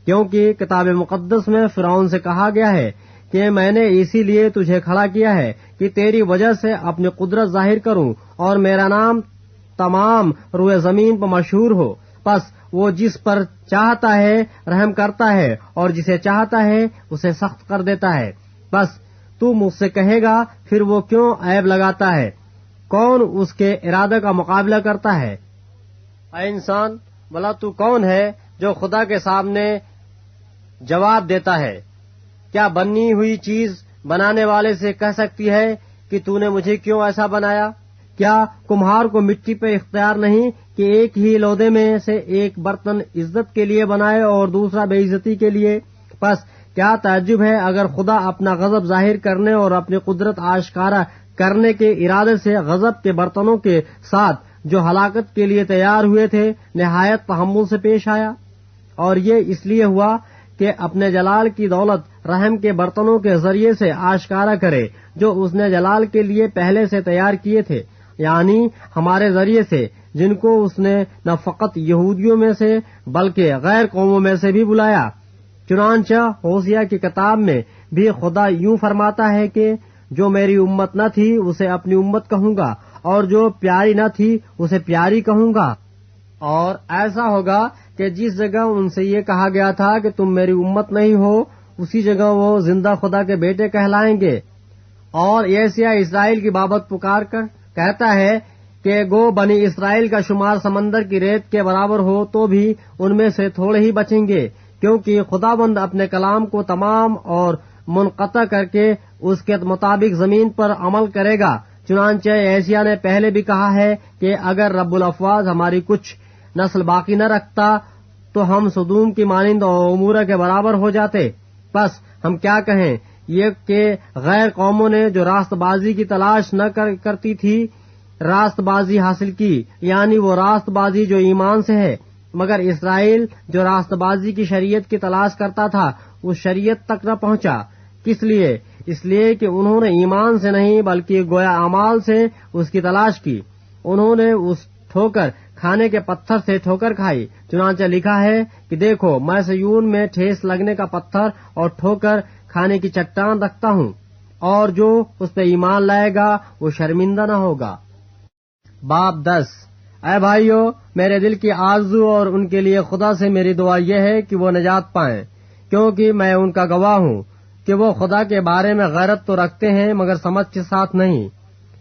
Speaker 1: کیونکہ کتاب مقدس میں فرعون سے کہا گیا ہے کہ میں نے اسی لیے تجھے کھڑا کیا ہے کہ تیری وجہ سے اپنی قدرت ظاہر کروں اور میرا نام تمام روئے زمین پر مشہور ہو۔ پس وہ جس پر چاہتا ہے رحم کرتا ہے اور جسے چاہتا ہے اسے سخت کر دیتا ہے۔ بس تو مجھ سے کہے گا پھر وہ کیوں عیب لگاتا ہے؟ کون اس کے ارادہ کا مقابلہ کرتا ہے؟ اے انسان، بھلا تو کون ہے جو خدا کے سامنے جواب دیتا ہے؟ کیا بنی ہوئی چیز بنانے والے سے کہہ سکتی ہے کہ تو نے مجھے کیوں ایسا بنایا؟ کیا کمہار کو مٹی پہ اختیار نہیں کہ ایک ہی لودے میں سے ایک برتن عزت کے لیے بنائے اور دوسرا بے عزتی کے لیے؟ پس کیا تعجب ہے اگر خدا اپنا غضب ظاہر کرنے اور اپنی قدرت آشکارا کرنے کے ارادے سے غضب کے برتنوں کے ساتھ جو ہلاکت کے لیے تیار ہوئے تھے نہایت تحمل سے پیش آیا؟ اور یہ اس لیے ہوا کہ اپنے جلال کی دولت رحم کے برتنوں کے ذریعے سے آشکارا کرے جو اس نے جلال کے لیے پہلے سے تیار کیے تھے، یعنی ہمارے ذریعے سے، جن کو اس نے نہ فقط یہودیوں میں سے بلکہ غیر قوموں میں سے بھی بلایا۔ چنانچہ ہوسیہ کی کتاب میں بھی خدا یوں فرماتا ہے کہ جو میری امت نہ تھی اسے اپنی امت کہوں گا، اور جو پیاری نہ تھی اسے پیاری کہوں گا۔ اور ایسا ہوگا کہ جس جگہ ان سے یہ کہا گیا تھا کہ تم میری امت نہیں ہو، اسی جگہ وہ زندہ خدا کے بیٹے کہلائیں گے۔ اور یسیع اسرائیل کی بابت پکار کر کہتا ہے کہ گو بنی اسرائیل کا شمار سمندر کی ریت کے برابر ہو تو بھی ان میں سے تھوڑے ہی بچیں گے، کیونکہ خداوند اپنے کلام کو تمام اور منقطع کر کے اس کے مطابق زمین پر عمل کرے گا۔ چنانچہ یسیع نے پہلے بھی کہا ہے کہ اگر رب الافواج ہماری کچھ نسل باقی نہ رکھتا تو ہم سدوم کی مانند اور عمورہ کے برابر ہو جاتے۔ بس ہم کیا کہیں؟ یہ کہ غیر قوموں نے جو راست بازی کی تلاش نہ کرتی تھی راست بازی حاصل کی، یعنی وہ راست بازی جو ایمان سے ہے، مگر اسرائیل جو راست بازی کی شریعت کی تلاش کرتا تھا اس شریعت تک نہ پہنچا۔ کس لیے؟ اس لیے کہ انہوں نے ایمان سے نہیں بلکہ گویا اعمال سے اس کی تلاش کی۔ انہوں نے اس ٹھوکر کھانے کے پتھر سے ٹھوکر کھائی۔ چنانچہ لکھا ہے کہ دیکھو میں صیون میں ٹھیس لگنے کا پتھر اور ٹھوکر کھانے کی چٹان رکھتا ہوں، اور جو اس پہ ایمان لائے گا وہ شرمندہ نہ ہوگا۔ باب 10۔ اے بھائیو، میرے دل کی آرزو اور ان کے لیے خدا سے میری دعا یہ ہے کہ وہ نجات پائیں، کیونکہ میں ان کا گواہ ہوں کہ وہ خدا کے بارے میں غیرت تو رکھتے ہیں مگر سمجھ کے ساتھ نہیں،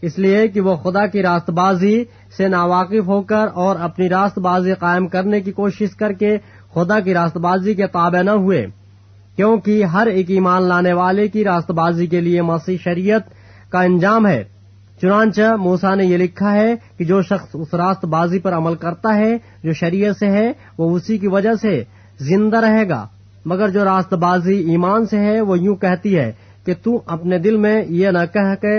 Speaker 1: اس لیے کہ وہ خدا کی راست بازی سے ناواقف ہو کر اور اپنی راست بازی قائم کرنے کی کوشش کر کے خدا کی راست بازی کے تابع نہ ہوئے، کیونکہ ہر ایک ایمان لانے والے کی راست بازی کے لیے مسیح شریعت کا انجام ہے۔ چنانچہ موسیٰ نے یہ لکھا ہے کہ جو شخص اس راست بازی پر عمل کرتا ہے جو شریعت سے ہے وہ اسی کی وجہ سے زندہ رہے گا، مگر جو راست بازی ایمان سے ہے وہ یوں کہتی ہے کہ تو اپنے دل میں یہ نہ کہہ کہ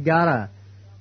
Speaker 1: 11।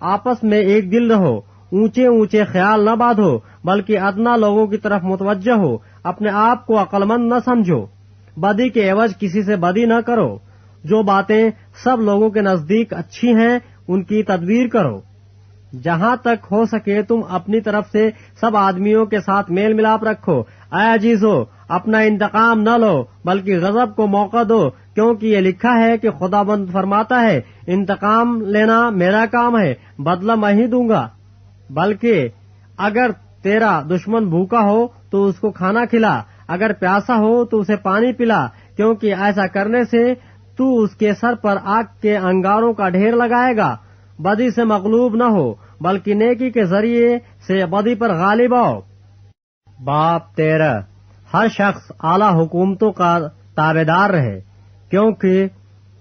Speaker 1: آپس میں ایک دل رہو، اونچے اونچے خیال نہ باندھو بلکہ ادنا لوگوں کی طرف متوجہ ہو، اپنے آپ کو عقل مند نہ سمجھو، بدی کے عوض کسی سے بدی نہ کرو، جو باتیں سب لوگوں کے نزدیک اچھی ہیں ان کی تدبیر کرو، جہاں تک ہو سکے تم اپنی طرف سے سب آدمیوں کے ساتھ میل ملاپ رکھو، اے عزیزو اپنا انتقام نہ لو بلکہ غضب کو موقع دو، کیونکہ یہ لکھا ہے کہ خداوند فرماتا ہے انتقام لینا میرا کام ہے، بدلہ میں ہی دوں گا۔ بلکہ اگر تیرا دشمن بھوکا ہو تو اس کو کھانا کھلا، اگر پیاسا ہو تو اسے پانی پلا، کیونکہ ایسا کرنے سے تو اس کے سر پر آگ کے انگاروں کا ڈھیر لگائے گا۔ بدی سے مغلوب نہ ہو بلکہ نیکی کے ذریعے سے بدی پر غالب آؤ۔ باب 13 ہر شخص اعلی حکومتوں کا تابع دار رہے، کیونکہ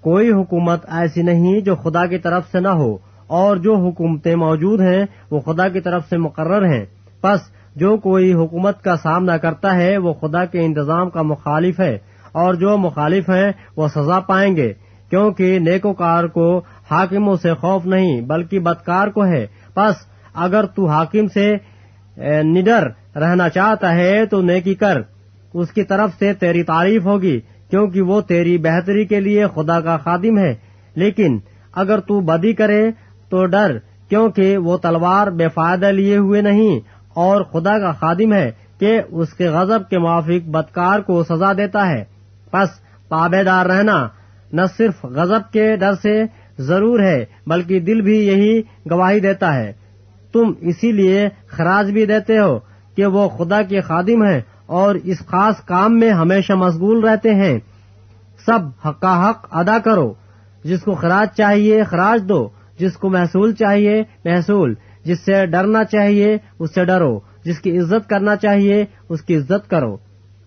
Speaker 1: کوئی حکومت ایسی نہیں جو خدا کی طرف سے نہ ہو، اور جو حکومتیں موجود ہیں وہ خدا کی طرف سے مقرر ہیں۔ پس جو کوئی حکومت کا سامنا کرتا ہے وہ خدا کے انتظام کا مخالف ہے، اور جو مخالف ہیں وہ سزا پائیں گے، کیونکہ نیکوکار کو حاکموں سے خوف نہیں بلکہ بدکار کو ہے۔ پس اگر تو حاکم سے نڈر رہنا چاہتا ہے تو نیکی کر، اس کی طرف سے تیری تعریف ہوگی، کیونکہ وہ تیری بہتری کے لیے خدا کا خادم ہے۔ لیکن اگر تو بدی کرے تو ڈر، کیونکہ وہ تلوار بے فائدہ لیے ہوئے نہیں، اور خدا کا خادم ہے کہ اس کے غضب کے موافق بدکار کو سزا دیتا ہے۔ پس تابع دار رہنا نہ صرف غضب کے ڈر سے ضرور ہے بلکہ دل بھی یہی گواہی دیتا ہے۔ تم اسی لیے خراج بھی دیتے ہو کہ وہ خدا کے خادم ہیں اور اس خاص کام میں ہمیشہ مشغول رہتے ہیں۔ سب حق کا حق ادا کرو، جس کو خراج چاہیے خراج دو، جس کو محصول چاہیے محصول، جس سے ڈرنا چاہیے اس سے ڈرو، جس کی عزت کرنا چاہیے اس کی عزت کرو۔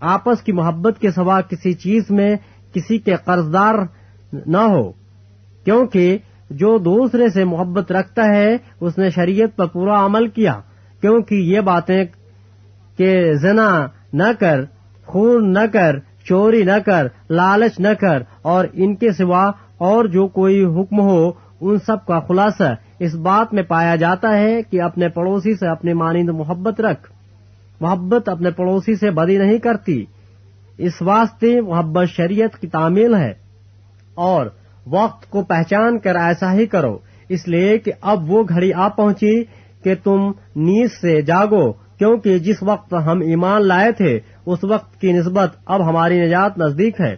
Speaker 1: آپس کی محبت کے سوا کسی چیز میں کسی کے قرض دار نہ ہو، کیونکہ جو دوسرے سے محبت رکھتا ہے اس نے شریعت پر پورا عمل کیا، کیونکہ یہ باتیں کہ زنا نہ کر، خون نہ کر، چوری نہ کر، لالچ نہ کر، اور ان کے سوا اور جو کوئی حکم ہو ان سب کا خلاصہ اس بات میں پایا جاتا ہے کہ اپنے پڑوسی سے اپنی مانند محبت رکھ۔ محبت اپنے پڑوسی سے بدی نہیں کرتی، اس واسطے محبت شریعت کی تعمیل ہے، اور وقت کو پہچان کر ایسا ہی کرو، اس لیے کہ اب وہ گھڑی آ پہنچی کہ تم نیند سے جاگو، کیونکہ جس وقت ہم ایمان لائے تھے اس وقت کی نسبت اب ہماری نجات نزدیک ہے۔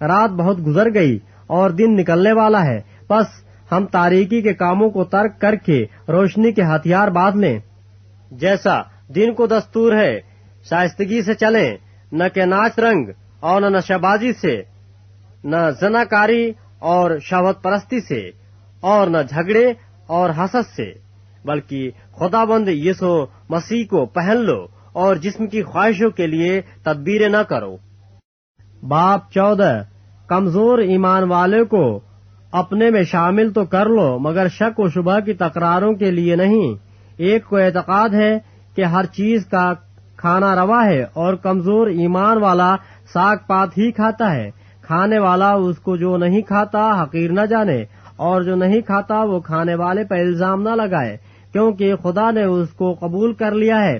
Speaker 1: رات بہت گزر گئی اور دن نکلنے والا ہے، پس ہم تاریکی کے کاموں کو ترک کر کے روشنی کے ہتھیار باندھ لیں، جیسا دن کو دستور ہے شائستگی سے چلیں، نہ کہ ناچ رنگ اور نہ نشہ بازی سے، نہ زناکاری اور شہوت پرستی سے، اور نہ جھگڑے اور حسد سے، بلکہ خداوند یسوع مسیح کو پہن لو اور جسم کی خواہشوں کے لیے تدبیریں نہ کرو۔ باب 14 کمزور ایمان والے کو اپنے میں شامل تو کر لو مگر شک و شبہ کی تکراروں کے لیے نہیں۔ ایک کو اعتقاد ہے کہ ہر چیز کا کھانا روا ہے اور کمزور ایمان والا ساگ پات ہی کھاتا ہے۔ کھانے والا اس کو جو نہیں کھاتا حقیر نہ جانے، اور جو نہیں کھاتا وہ کھانے والے پر الزام نہ لگائے، کیونکہ خدا نے اس کو قبول کر لیا ہے۔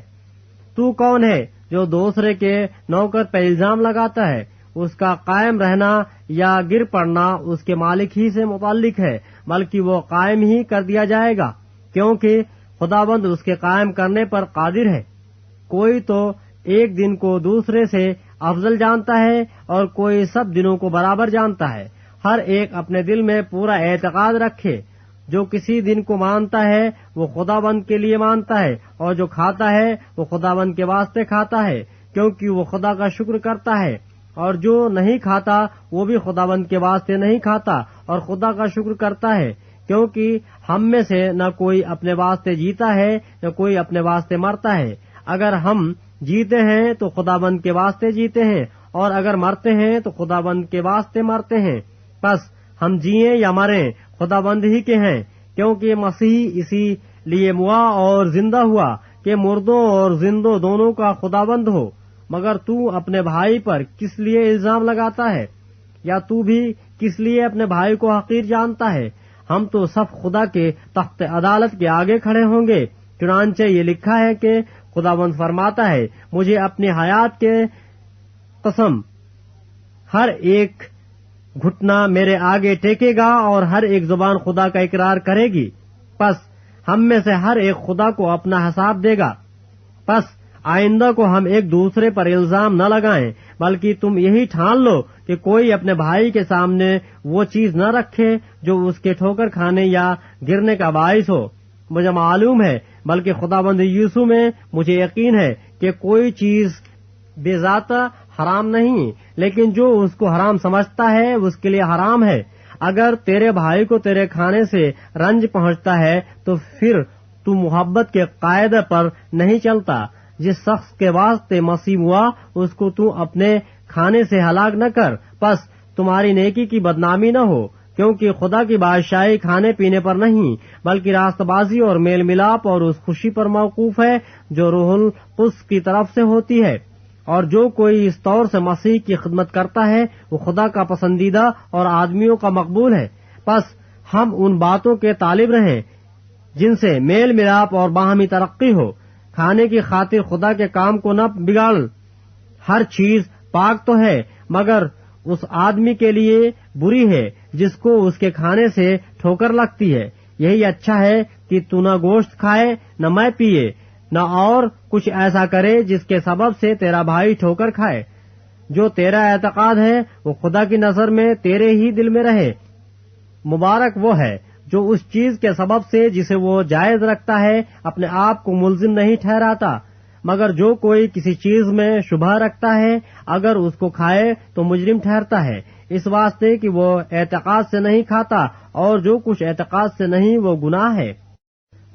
Speaker 1: تو کون ہے جو دوسرے کے نوکر پر الزام لگاتا ہے؟ اس کا قائم رہنا یا گر پڑنا اس کے مالک ہی سے متعلق ہے، بلکہ وہ قائم ہی کر دیا جائے گا، کیونکہ خداوند اس کے قائم کرنے پر قادر ہے۔ کوئی تو ایک دن کو دوسرے سے افضل جانتا ہے اور کوئی سب دنوں کو برابر جانتا ہے۔ ہر ایک اپنے دل میں پورا اعتقاد رکھے۔ جو کسی دن کو مانتا ہے وہ خداوند کے لیے مانتا ہے، اور جو کھاتا ہے وہ خداوند کے واسطے کھاتا ہے، کیونکہ وہ خدا کا شکر کرتا ہے، اور جو نہیں کھاتا وہ بھی خداوند کے واسطے نہیں کھاتا اور خدا کا شکر کرتا ہے، کیونکہ ہم میں سے نہ کوئی اپنے واسطے جیتا ہے نہ کوئی اپنے واسطے مرتا ہے۔ اگر ہم جیتے ہیں تو خداوند کے واسطے جیتے ہیں، اور اگر مرتے ہیں تو خداوند کے واسطے مرتے ہیں۔ پس ہم جیئیں یا مریں خداوند ہی کے ہیں، کیونکہ مسیح اسی لیے موا اور زندہ ہوا کہ مردوں اور زندوں دونوں کا خداوند ہو۔ مگر تو اپنے بھائی پر کس لیے الزام لگاتا ہے؟ یا تو بھی کس لیے اپنے بھائی کو حقیر جانتا ہے؟ ہم تو سب خدا کے تخت عدالت کے آگے کھڑے ہوں گے۔ چنانچہ یہ لکھا ہے کہ خداوند فرماتا ہے، مجھے اپنی حیات کے قسم ہر ایک گھٹنا میرے آگے ٹیکے گا اور ہر ایک زبان خدا کا اقرار کرے گی۔ پس ہم میں سے ہر ایک خدا کو اپنا حساب دے گا۔ پس آئندہ کو ہم ایک دوسرے پر الزام نہ لگائیں، بلکہ تم یہی ٹھان لو کہ کوئی اپنے بھائی کے سامنے وہ چیز نہ رکھے جو اس کے ٹھوکر کھانے یا گرنے کا باعث ہو۔ مجھے معلوم ہے، بلکہ خداوند یسوع میں مجھے یقین ہے کہ کوئی چیز بے ذاتہ حرام نہیں، لیکن جو اس کو حرام سمجھتا ہے اس کے لیے حرام ہے۔ اگر تیرے بھائی کو تیرے کھانے سے رنج پہنچتا ہے تو پھر تو محبت کے قاعدے پر نہیں چلتا۔ جس شخص کے واسطے مسیح ہوا اس کو تو اپنے کھانے سے ہلاک نہ کر، پس تمہاری نیکی کی بدنامی نہ ہو، کیونکہ خدا کی بادشاہی کھانے پینے پر نہیں بلکہ راست بازی اور میل ملاپ اور اس خوشی پر موقوف ہے جو روح القدس کی طرف سے ہوتی ہے۔ اور جو کوئی اس طور سے مسیح کی خدمت کرتا ہے وہ خدا کا پسندیدہ اور آدمیوں کا مقبول ہے۔ پس ہم ان باتوں کے طالب رہیں جن سے میل ملاپ اور باہمی ترقی ہو۔ کھانے کی خاطر خدا کے کام کو نہ بگاڑ۔ ہر چیز پاک تو ہے مگر اس آدمی کے لیے بری ہے جس کو اس کے کھانے سے ٹھوکر لگتی ہے۔ یہی اچھا ہے کہ تو نہ گوشت کھائے نہ میں پیے نہ اور کچھ ایسا کرے جس کے سبب سے تیرا بھائی ٹھوکر کھائے۔ جو تیرا اعتقاد ہے وہ خدا کی نظر میں تیرے ہی دل میں رہے۔ مبارک وہ ہے جو اس چیز کے سبب سے جسے وہ جائز رکھتا ہے اپنے آپ کو ملزم نہیں ٹھہراتا، مگر جو کوئی کسی چیز میں شبہ رکھتا ہے اگر اس کو کھائے تو مجرم ٹھہرتا ہے، اس واسطے کہ وہ اعتقاد سے نہیں کھاتا، اور جو کچھ اعتقاد سے نہیں وہ گناہ ہے۔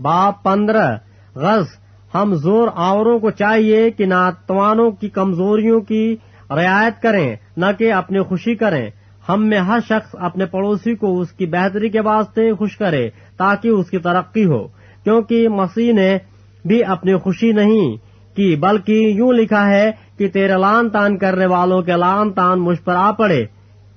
Speaker 1: باب 15 غرض ہم زور آوروں کو چاہیے کہ ناتوانوں کی کمزوریوں کی رعایت کریں، نہ کہ اپنی خوشی کریں۔ ہم میں ہر شخص اپنے پڑوسی کو اس کی بہتری کے واسطے خوش کرے تاکہ اس کی ترقی ہو، کیونکہ مسیح نے بھی اپنی خوشی نہیں کی بلکہ یوں لکھا ہے کہ تیرے لعن طعن کرنے والوں کے لعن طعن مجھ پر آ پڑے،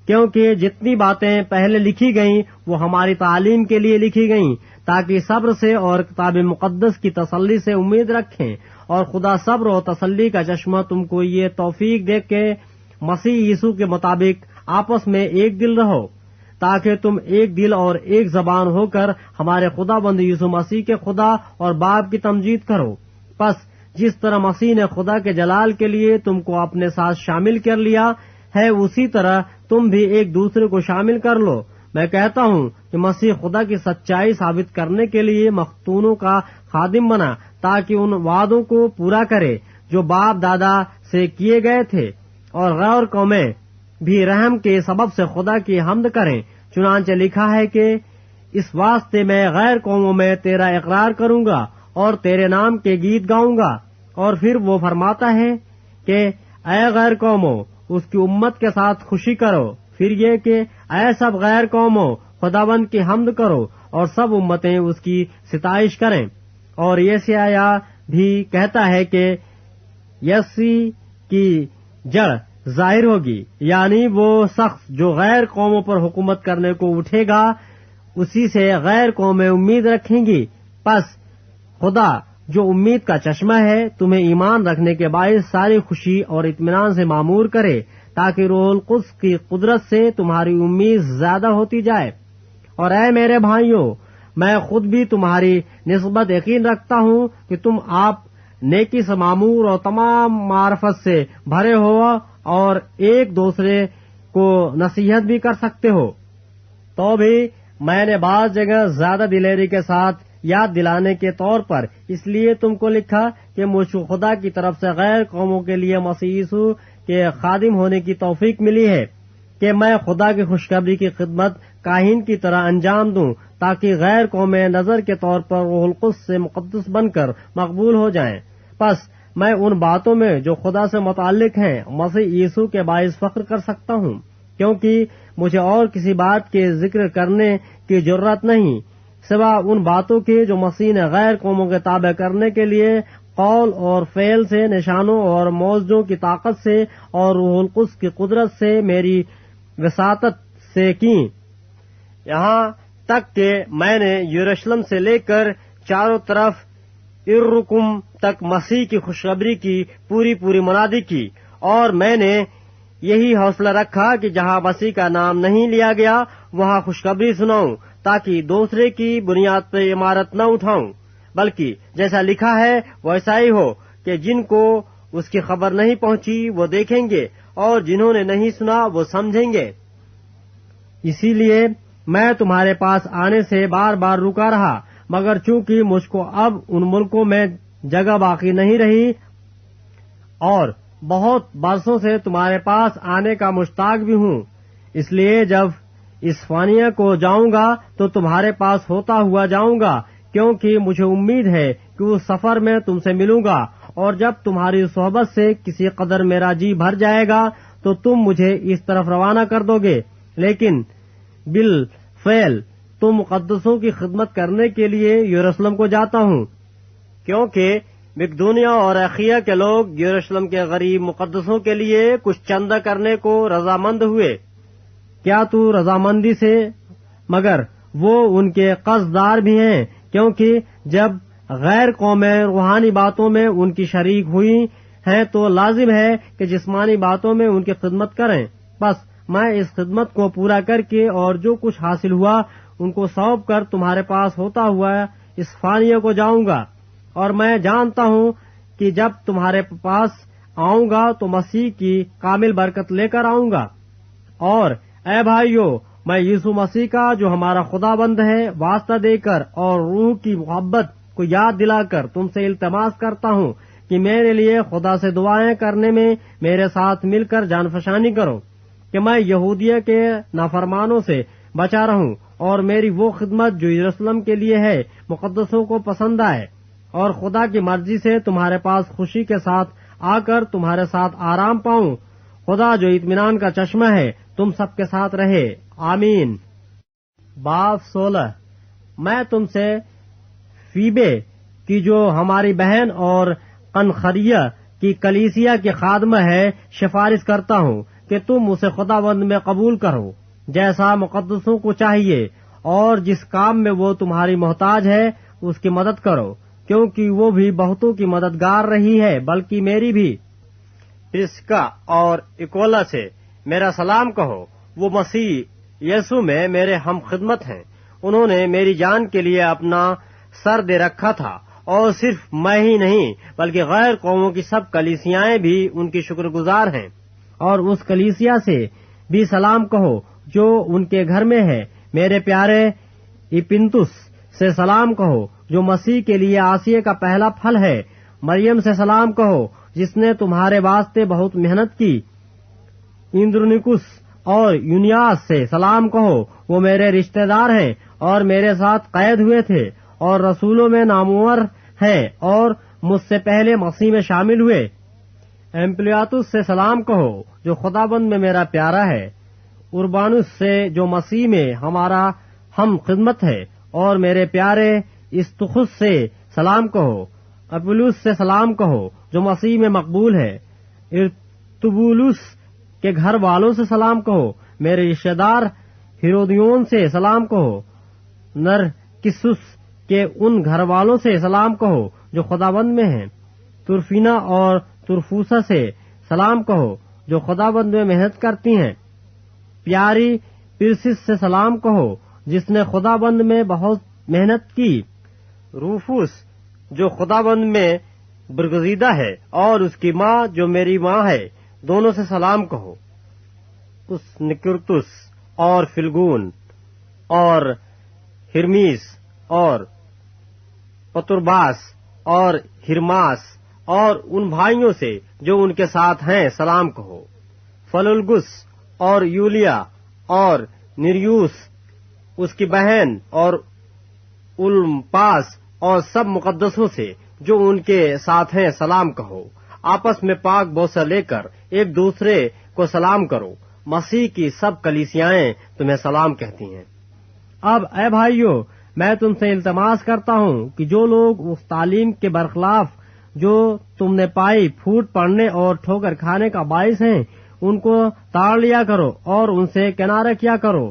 Speaker 1: کیونکہ جتنی باتیں پہلے لکھی گئیں وہ ہماری تعلیم کے لیے لکھی گئیں تاکہ صبر سے اور کتاب مقدس کی تسلی سے امید رکھیں، اور خدا صبر و تسلی کا چشمہ تم کو یہ توفیق دے کہ مسیح یسوع کے مطابق آپس میں ایک دل رہو، تاکہ تم ایک دل اور ایک زبان ہو کر ہمارے خدا بند یسوع مسیح کے خدا اور باپ کی تمجید کرو۔ پس جس طرح مسیح نے خدا کے جلال کے لیے تم کو اپنے ساتھ شامل کر لیا ہے اسی طرح تم بھی ایک دوسرے کو شامل کر لو۔ میں کہتا ہوں کہ مسیح خدا کی سچائی ثابت کرنے کے لیے مختونوں کا خادم بنا تاکہ ان وعدوں کو پورا کرے جو باپ دادا سے کیے گئے تھے، اور غیر قومیں بھی رحم کے سبب سے خدا کی حمد کریں۔ چنانچہ لکھا ہے کہ اس واسطے میں غیر قوموں میں تیرا اقرار کروں گا اور تیرے نام کے گیت گاؤں گا۔ اور پھر وہ فرماتا ہے کہ اے غیر قوموں اس کی امت کے ساتھ خوشی کرو، پھر یہ کہ اے سب غیر قوموں خداوند کی حمد کرو اور سب امتیں اس کی ستائش کریں۔ اور یسعیاہ بھی کہتا ہے کہ یسی کی جڑ ظاہر ہوگی، یعنی وہ شخص جو غیر قوموں پر حکومت کرنے کو اٹھے گا اسی سے غیر قومیں امید رکھیں گی۔ پس خدا جو امید کا چشمہ ہے تمہیں ایمان رکھنے کے باعث ساری خوشی اور اطمینان سے معمور کرے تاکہ روح القدس کی قدرت سے تمہاری امید زیادہ ہوتی جائے۔ اور اے میرے بھائیوں، میں خود بھی تمہاری نسبت یقین رکھتا ہوں کہ تم آپ نیکی سے معمور اور تمام معرفت سے بھرے ہو اور ایک دوسرے کو نصیحت بھی کر سکتے ہو۔ تو بھی میں نے بعض جگہ زیادہ دلیری کے ساتھ یاد دلانے کے طور پر اس لیے تم کو لکھا کہ مجھ کو خدا کی طرف سے غیر قوموں کے لیے مسیح یسوع کے خادم ہونے کی توفیق ملی ہے کہ میں خدا کی خوشخبری کی خدمت کاہن کی طرح انجام دوں تاکہ غیر قومیں نظر کے طور پر روح القدس سے مقدس بن کر مقبول ہو جائیں۔ پس میں ان باتوں میں جو خدا سے متعلق ہیں مسیح یسوع کے باعث فخر کر سکتا ہوں، کیونکہ مجھے اور کسی بات کے ذکر کرنے کی ضرورت نہیں سوا ان باتوں کی جو مسیح نے غیر قوموں کے تابع کرنے کے لیے قول اور فعل سے، نشانوں اور معجزوں کی طاقت سے اور روح القدس کی قدرت سے میری وساطت سے کی۔ یہاں تک کہ میں نے یروشلم سے لے کر چاروں طرف ارکم تک مسیح کی خوشخبری کی پوری منادی کی، اور میں نے یہی حوصلہ رکھا کہ جہاں مسیح کا نام نہیں لیا گیا وہاں خوشخبری سناؤں، تاکہ دوسرے کی بنیاد پر عمارت نہ اٹھاؤں، بلکہ جیسا لکھا ہے ویسا ہی ہو کہ جن کو اس کی خبر نہیں پہنچی وہ دیکھیں گے، اور جنہوں نے نہیں سنا وہ سمجھیں گے۔ اسی لیے میں تمہارے پاس آنے سے بار بار رکا رہا، مگر چونکہ مجھ کو اب ان ملکوں میں جگہ باقی نہیں رہی اور بہت برسوں سے تمہارے پاس آنے کا مشتاق بھی ہوں، اس لیے جب اسفانیہ کو جاؤں گا تو تمہارے پاس ہوتا ہوا جاؤں گا، کیونکہ مجھے امید ہے کہ اس سفر میں تم سے ملوں گا، اور جب تمہاری صحبت سے کسی قدر میرا جی بھر جائے گا تو تم مجھے اس طرف روانہ کر دو گے۔ لیکن بالفعل تم مقدسوں کی خدمت کرنے کے لیے یروشلم کو جاتا ہوں، کیونکہ مقدونیہ اور اخیا کے لوگ یروشلم کے غریب مقدسوں کے لیے کچھ چندہ کرنے کو رضامند ہوئے۔ کیا تو رضامندی سے؟ مگر وہ ان کے قصددار بھی ہیں، کیونکہ جب غیر قومیں روحانی باتوں میں ان کی شریک ہوئی ہیں تو لازم ہے کہ جسمانی باتوں میں ان کی خدمت کریں۔ بس میں اس خدمت کو پورا کر کے اور جو کچھ حاصل ہوا ان کو سونپ کر تمہارے پاس ہوتا ہوا اسفانیہ کو جاؤں گا، اور میں جانتا ہوں کہ جب تمہارے پاس آؤں گا تو مسیح کی کامل برکت لے کر آؤں گا۔ اور اے بھائیو، میں یسوع مسیح کا جو ہمارا خداوند ہے واسطہ دے کر اور روح کی محبت کو یاد دلا کر تم سے التماس کرتا ہوں کہ میرے لیے خدا سے دعائیں کرنے میں میرے ساتھ مل کر جان فشانی کرو، کہ میں یہودیہ کے نافرمانوں سے بچا رہوں اور میری وہ خدمت جو یروشلم کے لیے ہے مقدسوں کو پسند آئے، اور خدا کی مرضی سے تمہارے پاس خوشی کے ساتھ آ کر تمہارے ساتھ آرام پاؤں۔ خدا جو اطمینان کا چشمہ ہے تم سب کے ساتھ رہے، آمین۔ باب 16 میں تم سے فیبے کی جو ہماری بہن اور قنخریہ کی کلیسیا کی خادمہ ہے سفارش کرتا ہوں کہ تم اسے خداوند میں قبول کرو، جیسا مقدسوں کو چاہیے، اور جس کام میں وہ تمہاری محتاج ہے اس کی مدد کرو، کیونکہ وہ بھی بہتوں کی مددگار رہی ہے، بلکہ میری بھی۔ پرسکا اور اکولا سے میرا سلام کہو، وہ مسیح یسوع میں میرے ہم خدمت ہیں۔ انہوں نے میری جان کے لیے اپنا سر دے رکھا تھا، اور صرف میں ہی نہیں بلکہ غیر قوموں کی سب کلیسیائیں بھی ان کی شکر گزار ہیں۔ اور اس کلیسیا سے بھی سلام کہو جو ان کے گھر میں ہے۔ میرے پیارے ایپنتس سے سلام کہو جو مسیح کے لیے عاصیے کا پہلا پھل ہے۔ مریم سے سلام کہو جس نے تمہارے واسطے بہت محنت کی۔ اندرونیکس اور یونیاس سے سلام کہو، وہ میرے رشتہ دار ہیں اور میرے ساتھ قید ہوئے تھے اور رسولوں میں نامور ہیں اور مجھ سے پہلے مسیح میں شامل ہوئے۔ ایمپلیاتس سے سلام کہو جو خداوند میں میرا پیارا ہے۔ اربانس سے جو مسیح میں ہمارا ہم خدمت ہے، اور میرے پیارے استخس سے سلام کہو۔ اپولس سے سلام کہو جو مسیح میں مقبول ہے۔ ارطبولس کے گھر والوں سے سلام کہو۔ میرے رشتہ دار ہیرودیون سے سلام کہو۔ نرکسس کے ان گھر والوں سے سلام کہو جو خداوند میں ہیں۔ ترفینا اور ترفوسا سے سلام کہو جو خداوند میں محنت کرتی ہیں۔ پیاری پرسس سے سلام کہو جس نے خداوند میں بہت محنت کی۔ روفوس جو خداوند میں برگزیدہ ہے، اور اس کی ماں جو میری ماں ہے، دونوں سے سلام کہو۔ اس نکرتس اور فلگون اور ہرمیس اور پترباس اور ہرماس اور ان بھائیوں سے جو ان کے ساتھ ہیں سلام کہو۔ فلولگس اور یولیا اور نیریوس اس کی بہن اور اولمپاس اور سب مقدسوں سے جو ان کے ساتھ ہیں سلام کہو۔ آپس میں پاک بوسہ لے کر ایک دوسرے کو سلام کرو۔ مسیح کی سب کلیسیائیں تمہیں سلام کہتی ہیں۔ اب اے بھائیو، میں تم سے التماس کرتا ہوں کہ جو لوگ اس تعلیم کے برخلاف جو تم نے پائی پھوٹ پڑنے اور ٹھوکر کھانے کا باعث ہیں ان کو تاڑ لیا کرو اور ان سے کنارہ کیا کرو،